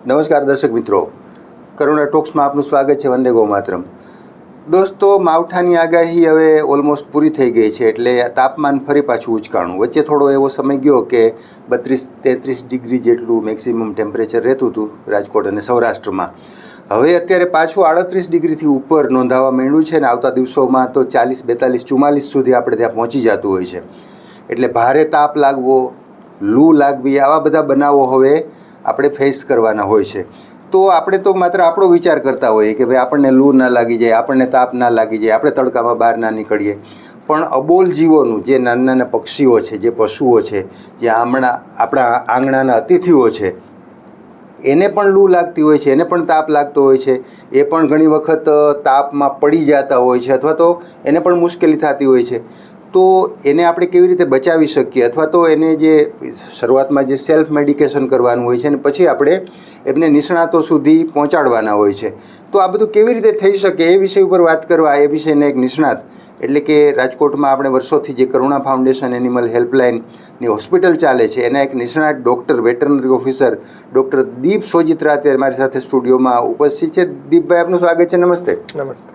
નમસ્કાર દર્શક મિત્રો, કરુણા ટોક્સમાં આપનું સ્વાગત છે. વંદે ગૌ માતરમ. દોસ્તો, માવઠાની આગાહી હવે ઓલમોસ્ટ પૂરી થઈ ગઈ છે, એટલે તાપમાન ફરી પાછું ઉચકાણું. વચ્ચે થોડો એવો સમય ગયો કે 32-33 ડિગ્રી જેટલું મેક્સિમમ ટેમ્પરેચર રહેતું હતું રાજકોટ અને સૌરાષ્ટ્રમાં. હવે અત્યારે પાછું 38 ડિગ્રીથી ઉપર નોંધાવા માંડ્યું છે, અને આવતા દિવસોમાં તો 40, 42, 44 સુધી આપણે ત્યાં પહોંચી જતું હોય છે. એટલે ભારે તાપ લાગવો, લૂ લાગવી, આવા બધા બનાવો હવે આપણે ફેસ કરવાના હોય છે. તો આપણે તો માત્ર આપણો વિચાર કરતા હોઈએ કે ભાઈ આપણને લૂ ના લાગી જાય, આપણને તાપ ના લાગી જાય, આપણે તડકામાં બહાર ના નીકળીએ. પણ અબોલ જીવોનું, જે નાના નાના પક્ષીઓ છે, જે પશુઓ છે, જે આપણા આંગણાના અતિથિઓ છે, એને પણ લૂ લાગતી હોય છે, એને પણ તાપ લાગતો હોય છે. એ પણ ઘણી વખત તાપમાં પડી જતા હોય છે, અથવા તો એને પણ મુશ્કેલી થતી હોય છે. તો એને આપણે કેવી રીતે બચાવી શકીએ, અથવા તો એને જે શરૂઆતમાં જે સેલ્ફ મેડિકેશન કરવાનું હોય છે અને પછી આપણે એમને નિષ્ણાતો સુધી પહોંચાડવાના હોય છે. તો આ બધું કેવી રીતે થઈ શકે એ વિષય ઉપર વાત કરવા એ વિષયના એક નિષ્ણાત, એટલે કે રાજકોટમાં આપણે વર્ષોથી જે કરુણા ફાઉન્ડેશન એનિમલ હેલ્પલાઇનની હોસ્પિટલ ચાલે છે, એના એક નિષ્ણાત ડૉક્ટર, વેટરનરી ઓફિસર ડૉક્ટર દીપ સોજિત્રા અત્યારે મારી સાથે સ્ટુડિયોમાં ઉપસ્થિત છે. દીપભાઈ, આપનું સ્વાગત છે. નમસ્તે. નમસ્તે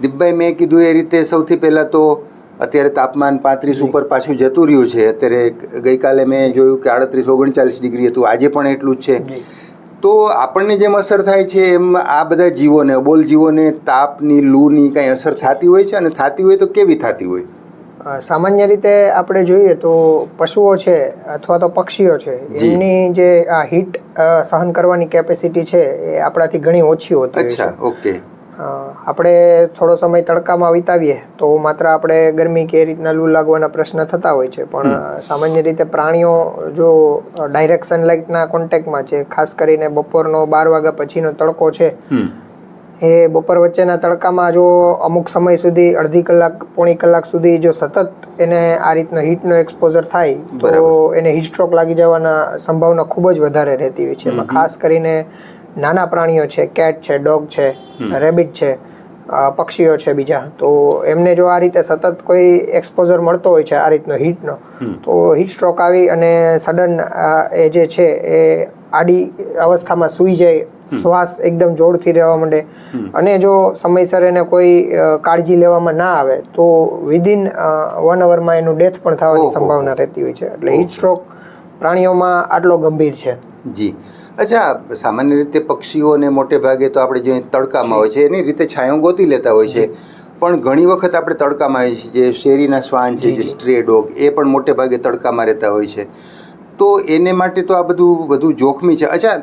દીપભાઈ, મેં કીધું એ રીતે સૌથી પહેલાં તો અત્યારે તાપમાન 35 ઉપર પાછું જતું રહ્યું છે. અત્યારે ગઈકાલે મેં જોયું કે 38-39 ડિગ્રી હતું, આજે પણ એટલું જ છે. તો આપણને જેમ અસર થાય છે એમ આ બધા જીવોને, અબોલ જીવોને તાપની, લૂની કાંઈ અસર થતી હોય છે, અને થતી હોય તો કેવી થતી હોય? સામાન્ય રીતે આપણે જોઈએ તો પશુઓ છે અથવા તો પક્ષીઓ છે, એમની જે આ હીટ સહન કરવાની કેપેસિટી છે એ આપણાથી ઘણી ઓછી હોતી હોય છે. અચ્છા, ઓકે. આપણે થોડો સમય તડકામાં વિતાવીએ તો માત્ર આપણે ગરમી કે એ રીતના લૂ લાગવાના પ્રશ્ન થતા હોય છે. પણ સામાન્ય રીતે પ્રાણીઓ જો ડાયરેક્ટ સનલાઇટના કોન્ટેક્ટમાં છે, ખાસ કરીને બપોરનો 12 વાગ્યા પછીનો તડકો છે, એ બપોર વચ્ચેના તડકામાં જો અમુક સમય સુધી, અડધી કલાક, પોણી કલાક સુધી જો સતત એને આ રીતનો હીટનો એક્સપોઝર થાય તો એને હીટ સ્ટ્રોક લાગી જવાના સંભાવના ખૂબ જ વધારે રહેતી હોય છે. એમાં ખાસ કરીને નાના પ્રાણીઓ છે, કેટ છે, ડોગ છે, રેબિટ છે, પક્ષીઓ છે બીજા, તો એમને જો આ રીતે સતત કોઈ એક્સપોઝર મળતો હોય છે આ રીતનો હીટનો, તો હીટ સ્ટ્રોક આવી અને સડન એ જે છે એ આડી અવસ્થામાં સૂઈ જાય, શ્વાસ એકદમ જોરથી રહેવા માંડે, અને જો સમયસર એને કોઈ કાળજી લેવામાં ના આવે તો વિધિન 1 અવરમાં એનું ડેથ પણ થવાની સંભાવના રહેતી હોય છે. એટલે હીટ સ્ટ્રોક પ્રાણીઓમાં આટલો ગંભીર છે. જી. અચ્છા, સામાન્ય રીતે પક્ષીઓને મોટે ભાગે તો આપણે જે તડકામાં હોય છે એની રીતે છાંયો ગોતી લેતા હોય છે, પણ ઘણી વખત આપણે તડકામાં આવીએ છીએ. જે શેરીના શ્વાન છે, જે સ્ટ્રે ડોગ, એ પણ મોટે ભાગે તડકામાં રહેતા હોય છે. તો એને માટે તો આ બધું વધુ જોખમી છે. અચ્છા,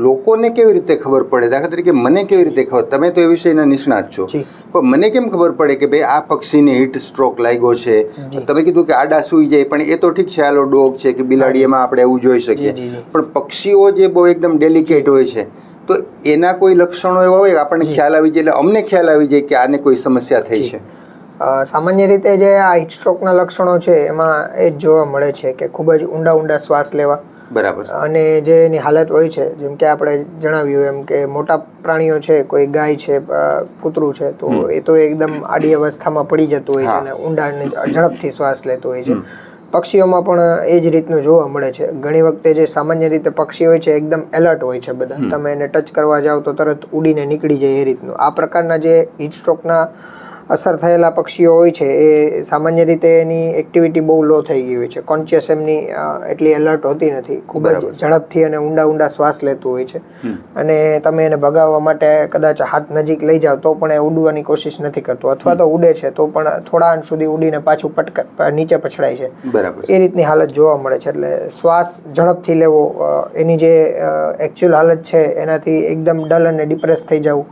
લોકોને કેવી રીતે ખબર પડે? દાખલા તરીકે મને કેવી રીતે ખબર? તમે તો એ વિષયના નિષ્ણાત છો, પણ મને કેમ ખબર પડે કે ભાઈ આ પક્ષીને હીટ સ્ટ્રોક લાગ્યો છે? તમે કીધું કે આડા સૂઈ જાય, પણ એ તો ઠીક છે, હાલો ડોગ છે કે બિલાડી, એમાં આપણે એવું જોઈ શકીએ. પણ પક્ષીઓ જે બહુ એકદમ ડેલિકેટ હોય છે, તો એના કોઈ લક્ષણો એવા હોય આપણને ખ્યાલ આવી જાય, એટલે અમને ખ્યાલ આવી જાય કે આને કોઈ સમસ્યા થઈ છે? સામાન્ય રીતે જે આ હીટ સ્ટ્રોકના લક્ષણો છે એમાં એ જ જોવા મળે છે કે ખૂબ જ ઊંડા શ્વાસ લેવા. બરાબર. અને જે એની હાલત હોય છે, જેમ કે આપણે જણાવ્યું એમ કે મોટા પ્રાણીઓ છે, કોઈ ગાય છે, કૂતરું છે, તો એ તો એકદમ આડી અવસ્થામાં પડી જતું હોય છે અને ઊંડા અને ઝડપથી શ્વાસ લેતો હોય છે. પક્ષીઓમાં પણ એ જ રીતનું જોવા મળે છે. ઘણી વખતે જે સામાન્ય રીતે પક્ષી હોય છે એકદમ એલર્ટ હોય છે બધા, તમે એને ટચ કરવા જાઓ તો તરત ઉડીને નીકળી જાય એ રીતનું. આ પ્રકારના જે હીટ સ્ટ્રોકના અસર થયેલા પક્ષીઓ હોય છે એ સામાન્ય રીતે એની એક્ટિવિટી બહુ લો થઈ ગઈ હોય છે, કોન્શિયસ એમની એટલી એલર્ટ હોતી નથી, ખૂબ જ ઝડપથી અને ઊંડા શ્વાસ લેતું હોય છે. અને તમે એને ભગાવવા માટે કદાચ હાથ નજીક લઈ જાઓ તો પણ એ ઉડવાની કોશિશ નથી કરતો, અથવા તો ઉડે છે તો પણ થોડા અંશ સુધી ઉડીને પાછું નીચે પછડાય છે. બરાબર. એ રીતની હાલત જોવા મળે છે. એટલે શ્વાસ ઝડપથી લેવો, એની જે એકચ્યુઅલ હાલત છે એનાથી એકદમ ડલ અને ડિપ્રેસ થઈ જવું,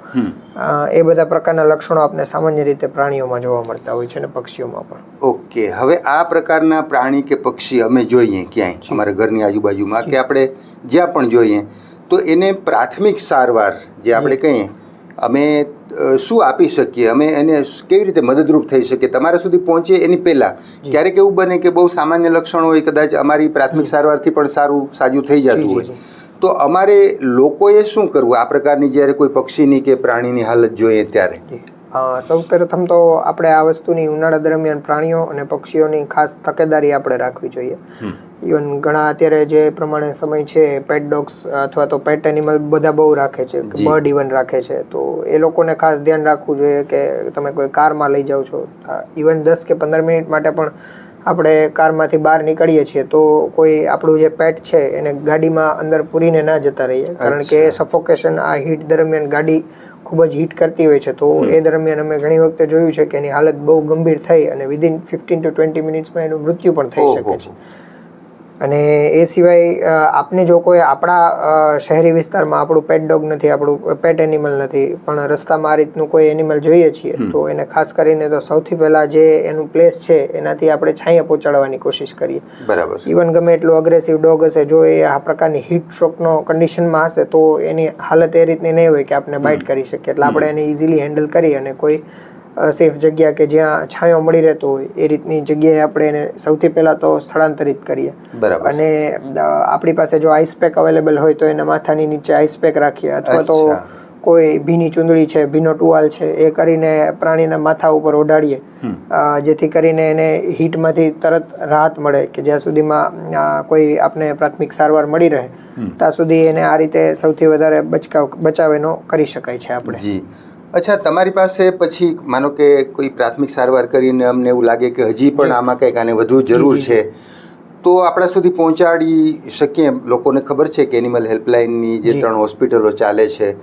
એ બધા પ્રકારના લક્ષણો આપણે સામાન્ય રીતે પ્રાણીઓમાં જોવા મળતા હોય છે અને પક્ષીઓમાં પણ. ઓકે. હવે આ પ્રકારના પ્રાણી કે પક્ષી અમે જોઈએ ક્યાંય અમારા ઘરની આજુબાજુમાં કે આપણે જ્યાં પણ જોઈએ, તો એને પ્રાથમિક સારવાર જે આપણે કહીએ, અમે શું આપી શકીએ? અમે એને કેવી રીતે મદદરૂપ થઈ શકીએ? તમારા સુધી પહોંચે એની પહેલાં ક્યારેક એવું બને કે બહુ સામાન્ય લક્ષણો હોય, કદાચ અમારી પ્રાથમિક સારવારથી પણ સાજું થઈ જતું હોય, તો અમારે લોકોએ શું કરવું આ પ્રકારની જ્યારે કોઈ પક્ષીની કે પ્રાણીની હાલત જોઈએ ત્યારે? સૌ પ્રથમ તો આપણે આ વસ્તુની ઉનાળા દરમિયાન પ્રાણીઓ અને પક્ષીઓની ખાસ તકેદારી આપણે રાખવી જોઈએ. ઇવન ઘણા અત્યારે જે પ્રમાણે સમય છે પેટ ડોગ્સ અથવા તો પેટ એનિમલ બધા બહુ રાખે છે, બર્ડ ઇવન રાખે છે, તો એ લોકોને ખાસ ધ્યાન રાખવું જોઈએ કે તમે કોઈ કારમાં લઈ જાઓ છો, ઇવન 10 કે 15 મિનિટ માટે પણ આપણે કારમાંથી બહાર નીકળીએ છીએ તો કોઈ આપણું જે પેટ છે એને ગાડીમાં અંદર પૂરીને ના જતા રહીએ, કારણ કે સફોકેશન આ હીટ દરમિયાન ગાડી ખૂબ જ હીટ કરતી હોય છે. તો એ દરમિયાન અમે ઘણી વખતે જોયું છે કે એની હાલત બહુ ગંભીર થઈ અને વિધિન 15 to 20 મિનિટ્સમાં એનું મૃત્યુ પણ થઈ શકે છે. અને એ સિવાય આપને જો કોઈ આપણા શહેરી વિસ્તારમાં આપણું પેટ ડોગ નથી, આપણું પેટ એનિમલ નથી, પણ રસ્તામાં આ રીતનું કોઈ એનિમલ જોઈએ છીએ તો એને ખાસ કરીને તો સૌથી પહેલાં જે એનું પ્લેસ છે એનાથી આપણે છાંયે પહોંચાડવાની કોશિશ કરીએ. બરાબર. ઇવન ગમે એટલું અગ્રેસિવ ડોગ હશે, જો એ આ પ્રકારની હીટ સ્ટ્રોકનો કન્ડિશનમાં હશે તો એની હાલત એ રીતની નહીં હોય કે આપણે બાઇટ કરી શકીએ, એટલે આપણે એને ઇઝીલી હેન્ડલ કરી અને કોઈ સેફ જગ્યા કે જ્યાં છાંયો મળી રહેતો હોય એ રીતની જગ્યાએ આપણે એને સૌથી પહેલાં તો સ્થળાંતરિત કરીએ. બરાબર. અને આપણી પાસે જો આઈસ પેક અવેલેબલ હોય તો એના માથાની નીચે આઈસ પેક રાખીએ, અથવા તો કોઈ ભીની ચૂંદડી છે, ભીનો ટુવાલ છે, એ કરીને પ્રાણીના માથા ઉપર ઓઢાડીએ, જેથી કરીને એને હીટમાંથી તરત રાહત મળે કે જ્યાં સુધીમાં કોઈ આપને પ્રાથમિક સારવાર મળી રહે ત્યાં સુધી એને આ રીતે સૌથી વધારે બચાવ એનો કરી શકાય છે આપણે. જી. અચ્છા, તમારી પાસે પછી માનો કે કોઈ પ્રાથમિક સારવાર કરીને અમને એવું લાગે કે હજી પણ આમાં કંઈક આને વધુ જરૂર છે તો આપણા સુધી પહોંચાડી શકીએ? લોકોને ખબર છે કે એનિમલ હેલ્પલાઇનની જે 3 હોસ્પિટલો ચાલે છે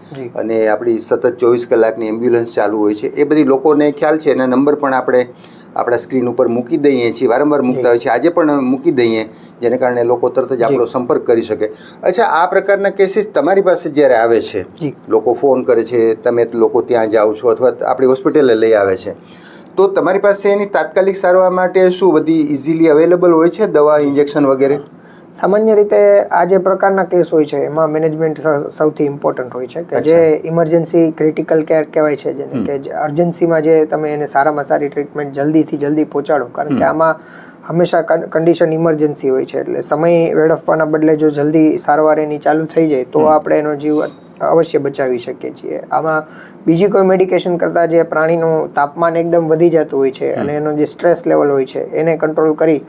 અને આપણી સતત 24 કલાકની એમ્બ્યુલન્સ ચાલુ હોય છે, એ બધી લોકોને ખ્યાલ છે, એના નંબર પણ આપણે આપણા સ્ક્રીન ઉપર મૂકી દઈએ છીએ, વારંવાર મૂકતા હોય છે, આજે પણ મૂકી દઈએ, જેને કારણે લોકો તરત જ આપણો સંપર્ક કરી શકે. અચ્છા, આ પ્રકારના કેસીસ તમારી પાસે જ્યારે આવે છે, લોકો ફોન કરે છે, તમે લોકો ત્યાં જાઓ છો અથવા આપણી હોસ્પિટલે લઈ આવે છે, તો તમારી પાસે એની તાત્કાલિક સારવાર માટે શું બધી ઇઝીલી અવેલેબલ હોય છે, દવા, ઇન્જેક્શન વગેરે? સામાન્ય રીતે આ જે પ્રકારના કેસ હોય છે એમાં મેનેજમેન્ટ સૌથી ઇમ્પોર્ટન્ટ હોય છે, કે જે ઇમરજન્સી ક્રિટિકલ કેર કહેવાય છે, જેને કે અર્જન્સીમાં જે તમે એને સારામાં સારી ટ્રીટમેન્ટ જલ્દીથી જલ્દી પહોંચાડો, કારણ કે આમાં હંમેશા કન્ડિશન ઇમરજન્સી હોય છે, એટલે સમય વેડફવાના બદલે જો જલ્દી સારવાર એની ચાલુ થઈ જાય તો આપણે એનો જીવ અવશ્ય બચાવી શકીએ છીએ. આમાં બીજી કોઈ મેડિકેશન કરતાં જે પ્રાણીનું તાપમાન એકદમ વધી જતું હોય છે અને એનો જે સ્ટ્રેસ લેવલ હોય છે એને કંટ્રોલ કરી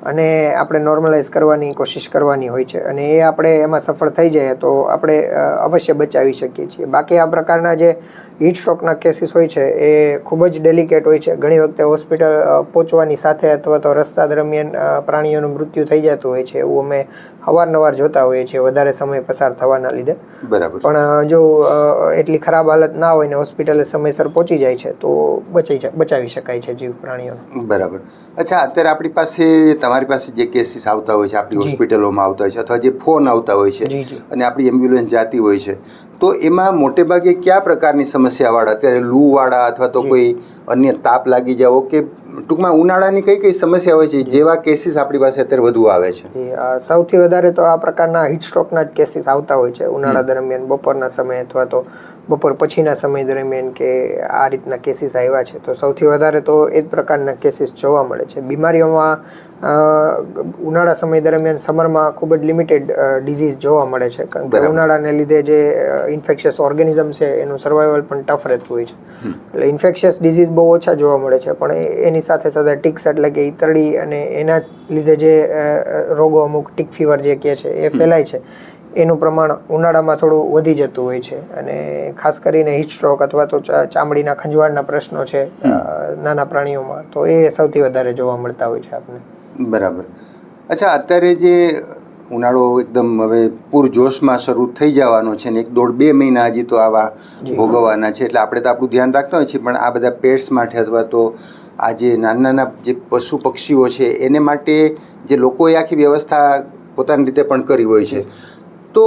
અને આપણે નોર્મલાઇઝ કરવાની કોશિશ કરવાની હોય છે, અને એ આપણે એમાં સફળ થઈ જાય તો આપણે અવશ્ય બચાવી શકીએ છીએ. બાકી આ પ્રકારના જે હીટ સ્ટ્રોકના કેસીસ હોય છે એ ખૂબ જ ડેલિકેટ હોય છે. ઘણી વખતે હોસ્પિટલ પહોંચવાની સાથે અથવા તો રસ્તા દરમિયાન પ્રાણીઓનું મૃત્યુ થઈ જતું હોય છે, એવું અમે અવારનવાર જોતા હોઈએ છીએ વધારે સમય પસાર થવાના લીધે. બરાબર. પણ જો એટલી ખરાબ હાલત ના હોય ને હોસ્પિટલે સમયસર પહોંચી જાય છે તો બચાવી શકાય છે જીવ પ્રાણીઓનો. બરાબર. અચ્છા, અત્યારે આપણી પાસે તમારી પાસે જે કેસીસ આવતા હોય છે, આપણી હોસ્પિટલોમાં આવતા હોય છે, અથવા જે ફોન આવતા હોય છે અને આપણી એમ્બ્યુલન્સ જાતી હોય છે, તો એમાં મોટે ભાગે કયા પ્રકારની સમસ્યાવાળા, અત્યારે લૂવાળા અથવા તો કોઈ અન્ય તાપ લાગી જાવ કે ટૂંકમાં ઉનાળાની કઈ કઈ સમસ્યા હોય છે, જેવા કેસીસ આપણી પાસે અત્યારે વધુ આવે છે? સૌથી વધારે તો આ પ્રકારના હીટ સ્ટ્રોકના જ કેસીસ આવતા હોય છે ઉનાળા દરમિયાન, બપોરના સમયે અથવા તો બપોર પછીના સમય દરમિયાન, કે આ રીતના કેસીસ આવ્યા છે તો સૌથી વધારે તો એ જ પ્રકારના કેસીસ જોવા મળે છે. બીમારીઓમાં ઉનાળા સમય દરમિયાન સમરમાં ખૂબ જ લિમિટેડ ડિઝીઝ જોવા મળે છે, કારણ કે ઉનાળાને લીધે જે ઇન્ફેક્શિયસ ઓર્ગેનિઝમ છે એનું સર્વાઈવલ પણ ટફ રહેતું હોય છે, એટલે ઇન્ફેક્શિયસ ડિઝીઝ બહુ ઓછા જોવા મળે છે. પણ એની સાથે સાથે ટિક્સ એટલે કે ઈતરડી અને એના લીધે જે રોગો અમુક ટિક ફીવર જે કહે છે એ ફેલાય છે, એનું પ્રમાણ ઉનાળામાં થોડું વધી જતું હોય છે. અને ખાસ કરીને હીટ સ્ટ્રોક અથવા તો ચામડીના ખંજવાળના પ્રશ્નો છે નાના પ્રાણીઓમાં, તો એ સૌથી વધારે જોવા મળતા હોય છે આપણને. બરાબર. અચ્છા, અત્યારે જે ઉનાળો એકદમ હવે પૂરજોશમાં શરૂ થઈ જવાનો છે ને 1.5-2 મહિના હજી તો આવા ભોગવવાના છે, એટલે આપણે તો આપણું ધ્યાન રાખતા હોય છીએ, પણ આ બધા પેટ્સ માટે અથવા તો આ જે નાના નાના જે પશુ પક્ષીઓ છે એને માટે જે લોકોએ આખી વ્યવસ્થા પોતાની રીતે પણ કરી હોય છે, તો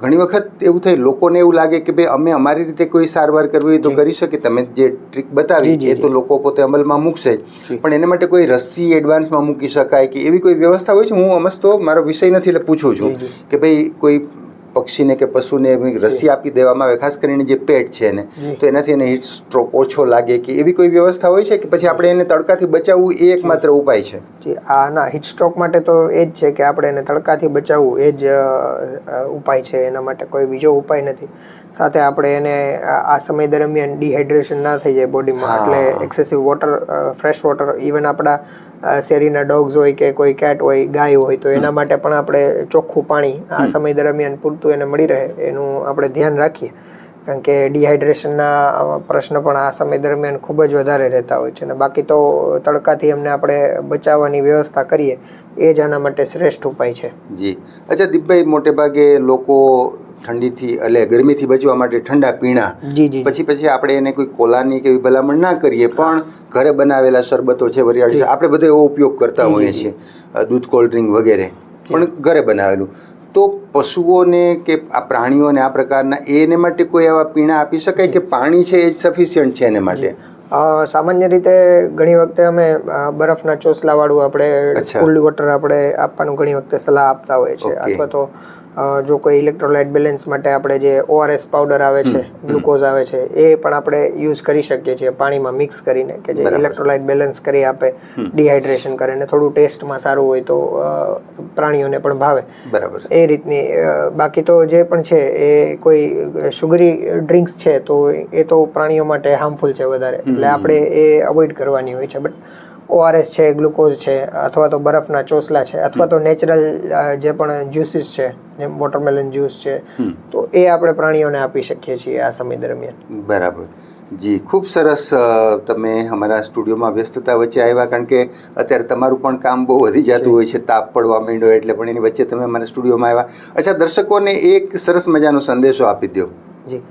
ઘણી વખત એવું થાય, લોકોને એવું લાગે કે ભાઈ અમે અમારી રીતે કોઈ સારવાર કરવી હોય તો કરી શકીએ, તમે જે ટ્રીક બતાવી એ તો લોકો પોતે અમલમાં મૂકશે જ, પણ એને માટે કોઈ રસી એડવાન્સમાં મૂકી શકાય કે એવી કોઈ વ્યવસ્થા હોય છે? હું અમસ્તો મારો વિષય નથી એટલે પૂછું છું કે ભાઈ કોઈ પક્ષીને કે પશુને રસી આપી દેવામાં આવે, ખાસ કરીને જે પેટ છે એને, તો એનાથી એને હીટ સ્ટ્રોક ઓછો લાગે કે એવી કોઈ વ્યવસ્થા હોય છે કે પછી આપણે એને તડકાથી બચાવવું એ એકમાત્ર ઉપાય છે? જી ના, હીટ સ્ટ્રોક માટે તો એ જ છે કે આપણે એને તડકાથી બચાવવું એ જ ઉપાય છે. એના માટે કોઈ બીજો ઉપાય નથી. સાથે આપણે એને આ સમય દરમિયાન ડિહાઇડ્રેશન ના થઈ જાય બોડીમાં, એટલે excessive water, fresh water, even આપણા શેરીના ડોગ્સ હોય કે કોઈ કેટ હોય, ગાય હોય, તો એના માટે પણ આપણે ચોખ્ખું પાણી આ સમય દરમિયાન પૂરતું એને મળી રહે એનું આપણે ધ્યાન રાખીએ. કારણ કે ડિહાઇડ્રેશનના પ્રશ્ન પણ આ સમય દરમિયાન ખૂબ જ વધારે રહેતા હોય છે. અને બાકી તો તડકાથી એમને આપણે બચાવવાની વ્યવસ્થા કરીએ એ જ આના માટે શ્રેષ્ઠ ઉપાય છે. જી. અચ્છા દીપભાઈ, મોટે ભાગે લોકો ઠંડીથી એટલે ગરમીથી બચવા માટે ઠંડા પીણા, પછી આપણે એને કોઈ કોલાની કે એવી ભલામણ ના કરીએ, પણ ઘરે બનાવેલા શરબતો છે, વરિયાળી છે, આપણે બધો એવો ઉપયોગ કરતા હોઈએ છીએ, દૂધ, કોલ્ડ ડ્રિંક વગેરે, પણ ઘરે બનાવેલું. તો પશુઓને કે આ પ્રાણીઓને આ પ્રકારના એને માટે કોઈ એવા પીણા આપી શકાય કે પાણી છે એ જ સફિશિયન્ટ છે એને માટે? સામાન્ય રીતે ઘણી વખતે અમે બરફના ચોસલાવાળું આપણે કોલ્ડ વોટર આપણે આપવાનું ઘણી વખતે સલાહ આપતા હોય છે. અથવા તો જો કોઈ ઇલેક્ટ્રોલાઇટ બેલેન્સ માટે આપણે જે ORS પાવડર આવે છે, ગ્લુકોઝ આવે છે, એ પણ આપણે યુઝ કરી શકીએ છીએ પાણીમાં મિક્સ કરીને, કે જે ઇલેક્ટ્રોલાઇટ બેલેન્સ કરી આપે, ડિહાઇડ્રેશન કરે ને થોડું ટેસ્ટમાં સારું હોય તો પ્રાણીઓને પણ ભાવે. બરાબર. એ રીતની. બાકી તો જે પણ છે એ કોઈ શુગરી ડ્રિંક્સ છે તો એ તો પ્રાણીઓ માટે હાર્મફુલ છે વધારે, એટલે આપણે એ અવોઇડ કરવાની હોય છે. બટ ORS છે, ગ્લુકોઝ છે, અથવા તો બરફના ચોસલા છે, અથવા તો નેચરલ જે પણ જ્યુસીસ છે, જેમ વોટરમેલન જ્યુસ છે, તો એ આપણે પ્રાણીઓને આપી શકીએ છીએ આ સમય દરમિયાન. બરાબર. જી, ખૂબ સરસ. તમે અમારા સ્ટુડિયોમાં વ્યસ્તતા વચ્ચે આવ્યા, કારણ કે અત્યારે તમારું પણ કામ બહુ વધી જતું હોય છે, તાપ પડવા માંડ્યો એટલે, પણ એની વચ્ચે તમે અમારા સ્ટુડિયોમાં આવ્યા. અચ્છા, દર્શકોને એક સરસ મજાનો સંદેશો આપી દો. જી,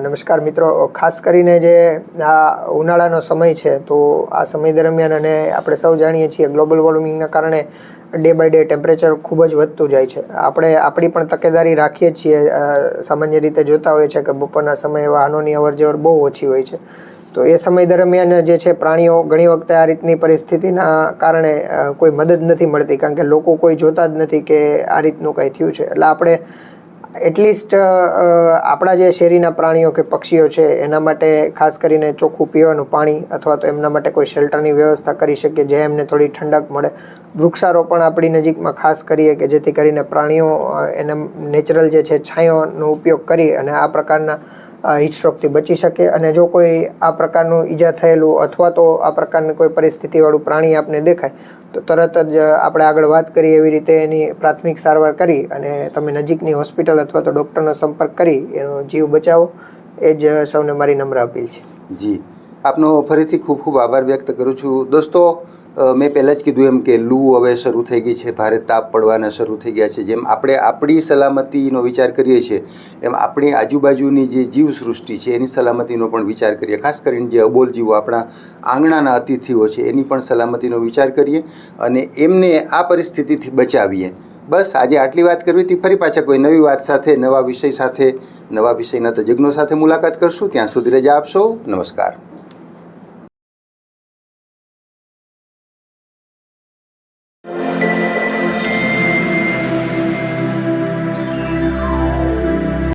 નમસ્કાર મિત્રો. ખાસ કરીને જે આ ઉનાળાનો સમય છે, તો આ સમય દરમિયાન, અને આપણે સૌ જાણીએ છીએ ગ્લોબલ વોર્મિંગના કારણે ડે બાય ડે ટેમ્પરેચર ખૂબ જ વધતું જાય છે. આપણે આપણી પણ તકેદારી રાખીએ છીએ. સામાન્ય રીતે જોતા હોય છે કે બપોરના સમયે વાહનોની અવરજવર બહુ ઓછી હોય છે. તો એ સમય દરમિયાન જે છે પ્રાણીઓ ઘણી વખતે આ રીતની પરિસ્થિતિના કારણે કોઈ મદદ નથી મળતી, કારણ કે લોકો કોઈ જોતા જ નથી કે આ રીતનું કંઈ થયું છે. એટલે આપણે એટલીસ્ટ આપણા જે શેરીના પ્રાણીઓ કે પક્ષીઓ છે એના માટે ખાસ કરીને ચોખ્ખું પીવાનું પાણી, અથવા તો એમના માટે કોઈ શેલ્ટરની વ્યવસ્થા કરી શકીએ જે એમને થોડી ઠંડક મળે. વૃક્ષારોપણ આપણી નજીકમાં ખાસ કરીએ કે જેથી કરીને પ્રાણીઓ એના નેચરલ જે છે છાંયોનો ઉપયોગ કરી અને આ પ્રકારના હીટસ્ટ્રોકથી બચી શકે. અને જો કોઈ આ પ્રકારનું ઈજા થયેલું અથવા તો આ પ્રકારની કોઈ પરિસ્થિતિવાળું પ્રાણી આપને દેખાય તો તરત જ આપણે આગળ વાત કરીએ એવી રીતે એની પ્રાથમિક સારવાર કરી અને તમે નજીકની હોસ્પિટલ અથવા તો ડૉક્ટરનો સંપર્ક કરી એનો જીવ બચાવો, એ જ સૌને મારી નમ્ર અપીલ છે. જી, આપનો ફરીથી ખૂબ ખૂબ આભાર વ્યક્ત કરું છું. દોસ્તો, મેં પહેલાં જ કીધું એમ કે લૂ હવે શરૂ થઈ ગઈ છે, ભારે તાપ પડવાના શરૂ થઈ ગયા છે. જેમ આપણે આપણી સલામતીનો વિચાર કરીએ છીએ, એમ આપણી આજુબાજુની જે જીવસૃષ્ટિ છે એની સલામતીનો પણ વિચાર કરીએ. ખાસ કરીને જે અબોલ જીવો, આપણા આંગણાના અતિથિઓ છે, એની પણ સલામતીનો વિચાર કરીએ અને એમને આ પરિસ્થિતિથી બચાવીએ. બસ આજે આટલી વાત કરવી હતી. ફરી પાછા કોઈ નવી વાત સાથે, નવા વિષય સાથે, નવા વિષયના તજજ્ઞો સાથે મુલાકાત કરશું. ત્યાં સુધી રજા આપશો. નમસ્કાર.